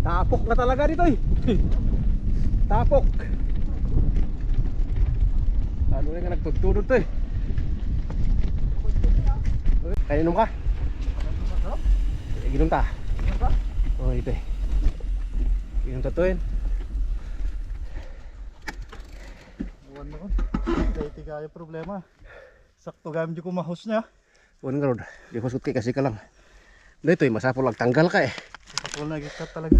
Tapok na talaga dito eh. Tapok. Ano rin ka nagtutudod to eh. Kaya inom ka? Ginom ta. Oh ito eh. Ginom ta to eh. Iwan na ko. Dahiti kaya problema. Sakto gamit ko mahos niya. Huwag nga rod. Di husot kay kasi ka lang. Dito eh masapol lang tanggal ka eh. Sakto na gikat talaga.